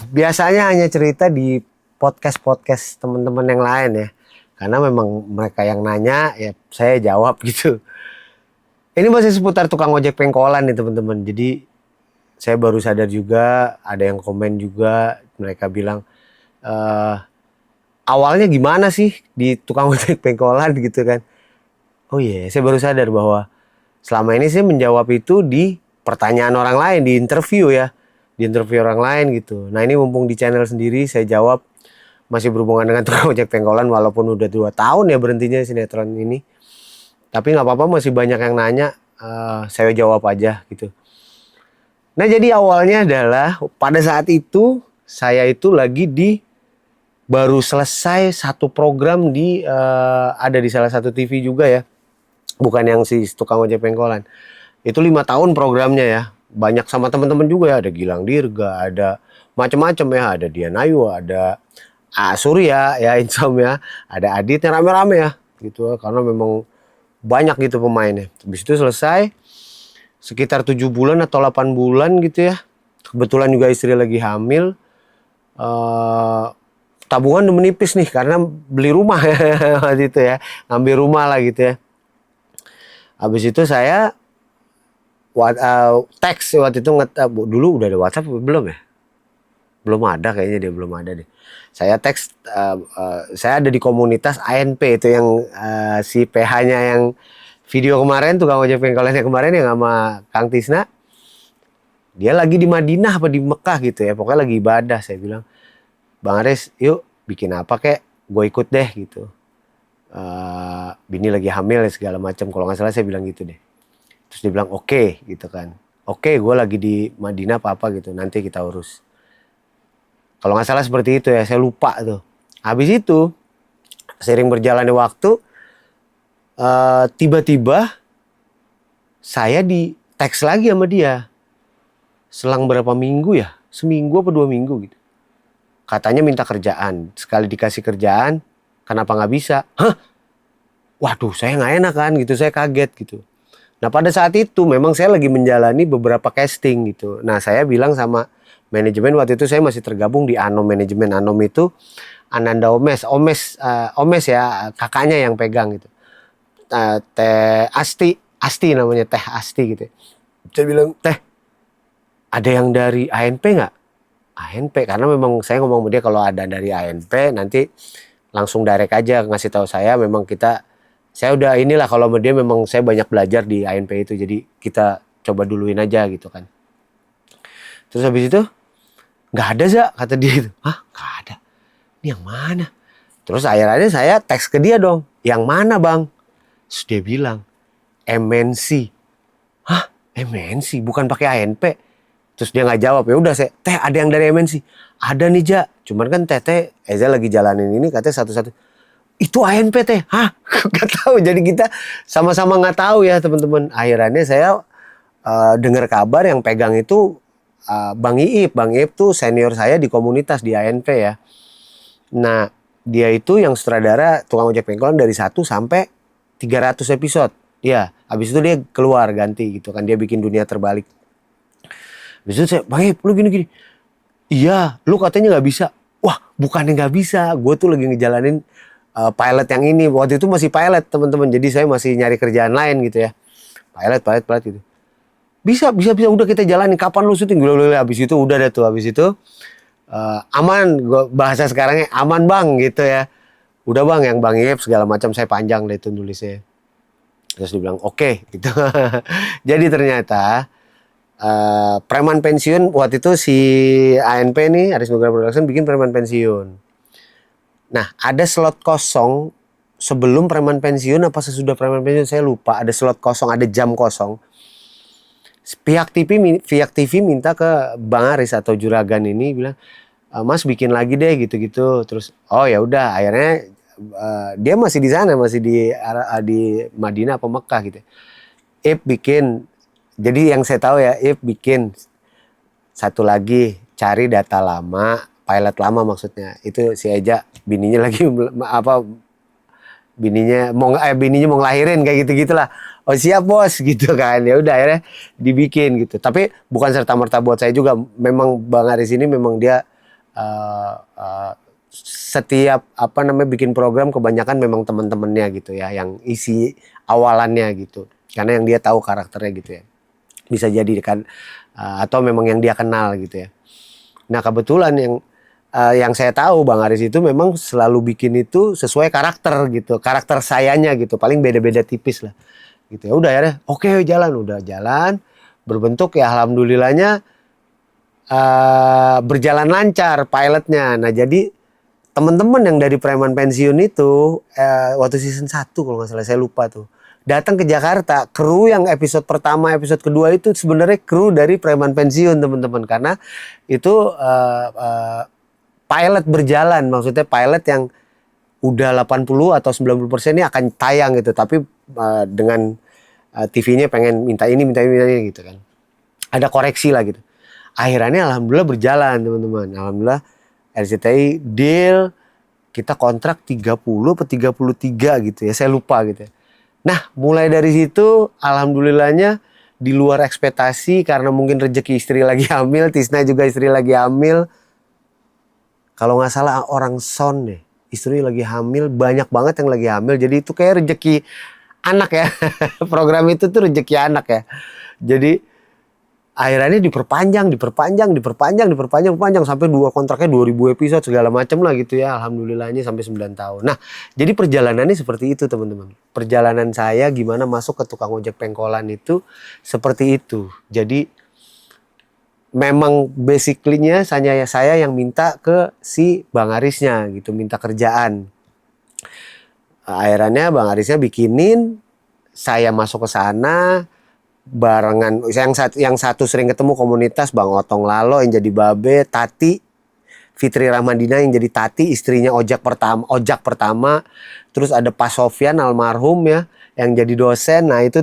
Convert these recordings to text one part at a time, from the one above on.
Biasanya hanya cerita di podcast-podcast teman-teman yang lain ya. Karena memang mereka yang nanya ya saya jawab gitu. Ini masih seputar tukang ojek pengkolan nih teman-teman. Jadi saya baru sadar juga, ada yang komen juga, mereka bilang awalnya gimana sih di tukang ojek pengkolan gitu kan. Oh iya, saya baru sadar bahwa selama ini saya menjawab itu di pertanyaan orang lain, di interview ya. Di interview orang lain gitu. Nah ini mumpung di channel sendiri saya jawab masih berhubungan dengan tukang ojek pengkolan walaupun udah 2 tahun ya berhentinya sinetron ini. Tapi nggak apa-apa masih banyak yang nanya, saya jawab aja gitu. Nah jadi awalnya adalah pada saat itu saya itu lagi baru selesai satu program ada di salah satu TV juga ya. Bukan yang si tukang ojek pengkolan. Itu 5 tahun programnya ya. Banyak sama teman-teman juga ya, ada Gilang Dirga, ada macam-macam ya, ada Dian Ayu, ada Surya ya, Insomnia, ada Adit yang rame-rame ya gitu karena memang banyak gitu pemainnya. Habis itu selesai sekitar 7 bulan atau 8 bulan gitu ya. Kebetulan juga istri lagi hamil. Tabungan udah menipis nih karena beli rumah ya waktu itu ya. Ngambil rumah lah gitu ya. Habis itu saya teks waktu itu dulu udah ada WhatsApp belum ya? Belum ada kayaknya dia belum ada deh. Saya teks saya ada di komunitas ANP itu yang si PH-nya yang video kemarin tuh tukang ojek pengkolannya kemarin yang sama Kang Tisna. Dia lagi di Madinah apa di Mekah gitu ya. Pokoknya lagi ibadah. Saya bilang, "Bang Aris, yuk bikin apa kek? Gue ikut deh gitu. Bini lagi hamil ya segala macam. Kalau nggak salah saya bilang gitu deh." Terus dia bilang oke gitu kan. Oke, gue lagi di Madinah apa gitu. Nanti kita urus. Kalau nggak salah seperti itu ya. Saya lupa tuh. Habis itu sering berjalannya waktu, tiba-tiba saya di teks lagi sama dia. Selang berapa minggu ya? Seminggu apa 2 minggu gitu. Katanya minta kerjaan. Sekali dikasih kerjaan, kenapa nggak bisa? Hah? Waduh, saya nggak enak kan gitu. Saya kaget gitu. Nah pada saat itu memang saya lagi menjalani beberapa casting gitu. Nah saya bilang sama manajemen waktu itu saya masih tergabung di Anom manajemen. Anom itu Ananda Omes ya kakaknya yang pegang gitu. Teh Asti namanya Teh Asti gitu. Saya bilang Teh ada yang dari ANP nggak? ANP karena memang saya ngomong sama dia kalau ada dari ANP nanti langsung direct aja ngasih tahu saya memang saya udah inilah kalau sama dia memang saya banyak belajar di ANP itu jadi kita coba duluin aja gitu kan. Terus habis itu nggak ada Za kata dia itu. Hah nggak ada? Ini yang mana? Terus akhirnya saya teks ke dia dong. Yang mana bang? Terus dia bilang MNC. Hah MNC bukan pakai ANP? Terus dia nggak jawab ya udah saya Teh ada yang dari MNC? Ada nih Ja. Cuman kan Teh Eza lagi jalanin ini katanya satu-satu. Itu ANP Teh, hah? Gak tahu. Jadi kita sama-sama nggak tahu ya teman-teman. Akhirnya saya dengar kabar yang pegang itu Bang Iip. Bang Iip tuh senior saya di komunitas di ANP ya. Nah dia itu yang sutradara tukang ojek pengkolan dari 1 sampai 300 episode. Ya, habis itu dia keluar ganti gitu kan dia bikin Dunia Terbalik. Habis itu saya, Bang Iip lu gini-gini. Iya, lu katanya nggak bisa. Wah, bukannya nggak bisa. Gue tuh lagi ngejalanin pilot yang ini. Waktu itu masih pilot teman-teman. Jadi saya masih nyari kerjaan lain gitu ya. Pilot gitu. Bisa. Udah kita jalanin. Kapan lu syuting? Habis itu udah deh tuh. Habis itu aman. Bahasa sekarangnya aman bang gitu ya. Udah bang yang Bang Iep segala macam saya panjang deh itu nulisnya. Terus dia bilang oke gitu. Jadi ternyata preman pensiun waktu itu si ANP nih Aris Nugraha Production bikin preman pensiun. Nah ada slot kosong sebelum preman pensiun apa sesudah preman pensiun saya lupa. Ada slot kosong, ada jam kosong. Pihak TV minta ke Bang Aris atau Juragan ini bilang Mas bikin lagi deh gitu-gitu. Terus oh ya udah akhirnya dia masih di sana masih di Madinah apa Mekah gitu. Ip bikin. Jadi yang saya tahu ya Ip bikin satu lagi cari data lama, pilot lama maksudnya. Itu si Eja bininya lagi bininya mau ngelahirin kayak gitu-gitulah. Oh siap bos gitu kan. Ya udah akhirnya dibikin gitu. Tapi bukan serta merta buat saya juga. Memang Bang Aris ini memang dia setiap bikin program kebanyakan memang teman-temannya gitu ya yang isi awalannya gitu, karena yang dia tahu karakternya gitu ya, bisa jadi kan atau memang yang dia kenal gitu ya. Nah kebetulan yang saya tahu Bang Aris itu memang selalu bikin itu sesuai karakter gitu, karakter sayanya gitu, paling beda-beda tipis lah gitu ya. Udah ya, oke udah jalan berbentuk ya, alhamdulillahnya berjalan lancar pilotnya. Nah jadi teman-teman yang dari preman pensiun itu waktu season 1 kalau nggak salah, saya lupa tuh, datang ke Jakarta. Kru yang episode pertama, episode kedua itu sebenarnya kru dari preman pensiun teman-teman, karena itu pilot berjalan, maksudnya pilot yang udah 80 atau 90% ini akan tayang gitu, tapi dengan TV-nya pengen minta ini gitu kan, ada koreksi lah gitu. Akhirnya alhamdulillah berjalan teman-teman, alhamdulillah RCTI deal, kita kontrak 30 atau 33 gitu ya, saya lupa gitu ya. Nah mulai dari situ alhamdulillahnya di luar ekspektasi, karena mungkin rezeki istri lagi hamil, Tisna juga istri lagi hamil. Kalau nggak salah orang sound deh, istri lagi hamil, banyak banget yang lagi hamil, jadi itu kayak rezeki anak ya. Program itu tuh rezeki anak ya. Jadi akhirnya diperpanjang sampai kontraknya 2000 episode segala macam lah gitu ya. Alhamdulillahnya sampai 9 tahun. Nah, jadi perjalanannya seperti itu teman-teman. Perjalanan saya gimana masuk ke tukang ojek pengkolan itu seperti itu. Jadi memang basically-nya saya yang minta ke si Bang Arisnya gitu, minta kerjaan. Akhirnya Bang Arisnya bikinin, saya masuk ke sana barengan. Yang satu sering ketemu komunitas Bang Otong Lalo yang jadi Babe, Tati Fitri Rahmadina yang jadi Tati, istrinya Ojak pertama. Terus ada Pak Sofyan almarhum ya yang jadi dosen. Nah itu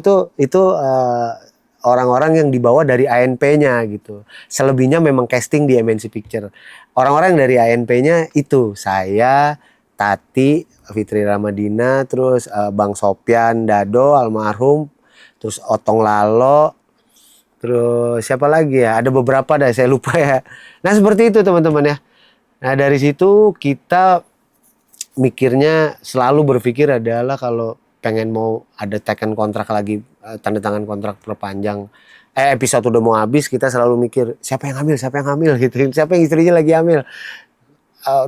orang-orang yang dibawa dari ANP-nya gitu. Selebihnya memang casting di MNC Picture. Orang-orang yang dari ANP-nya itu saya, Tati Fitri Ramadina, terus Bang Sopyan Dado almarhum, terus Otong Lalo, terus siapa lagi ya? Ada beberapa dah saya lupa ya. Nah seperti itu teman-teman ya. Nah dari situ kita mikirnya, selalu berpikir adalah kalau pengen mau ada teken kontrak lagi, tanda tangan kontrak perpanjang, episode udah mau habis, kita selalu mikir siapa yang hamil gitu, siapa yang istrinya lagi hamil,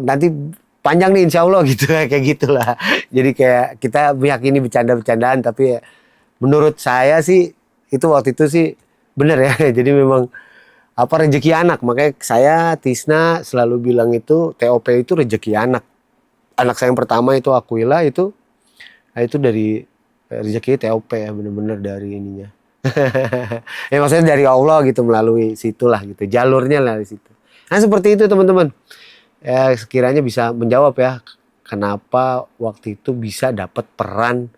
nanti panjang nih insya Allah gitu kayak gitulah. Jadi kayak kita meyakini bercanda-bercandaan, tapi menurut saya sih itu waktu itu sih bener ya. Jadi memang rezeki anak, makanya saya Tisna selalu bilang itu TOP itu rezeki anak. Anak saya yang pertama itu Aquila itu dari rezeki TOP ya, bener-bener dari ininya. Ya maksudnya dari Allah gitu, melalui situlah gitu, jalurnya lah di situ. Nah seperti itu teman-teman. Ya sekiranya bisa menjawab ya kenapa waktu itu bisa dapat peran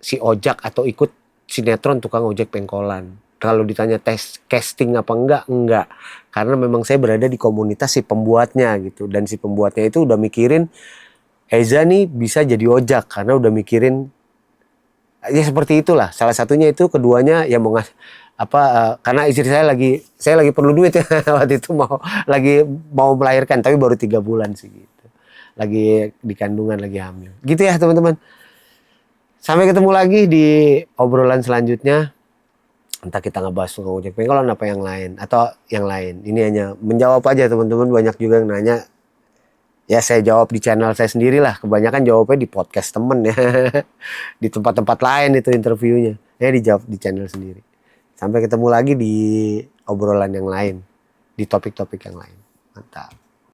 si Ojak atau ikut sinetron tukang ojek pengkolan. Kalau ditanya tes casting apa enggak. Karena memang saya berada di komunitas si pembuatnya gitu, dan si pembuatnya itu udah mikirin Eza nih bisa jadi Ojak, karena udah mikirin ya seperti itulah. Salah satunya itu, keduanya ya mau karena istri saya lagi perlu duit ya. Waktu itu mau melahirkan, tapi baru 3 bulan sih gitu. Lagi di kandungan, lagi hamil. Gitu ya teman-teman. Sampai ketemu lagi di obrolan selanjutnya. Entah kita ngebahas tukang ojek pengkolan apa yang lain, atau yang lain. Ini hanya menjawab aja teman-teman. Banyak juga yang nanya. Ya saya jawab di channel saya sendiri lah. Kebanyakan jawabnya di podcast temen ya. Di tempat-tempat lain itu interviewnya. Ya dijawab di channel sendiri. Sampai ketemu lagi di obrolan yang lain. Di topik-topik yang lain. Mantap.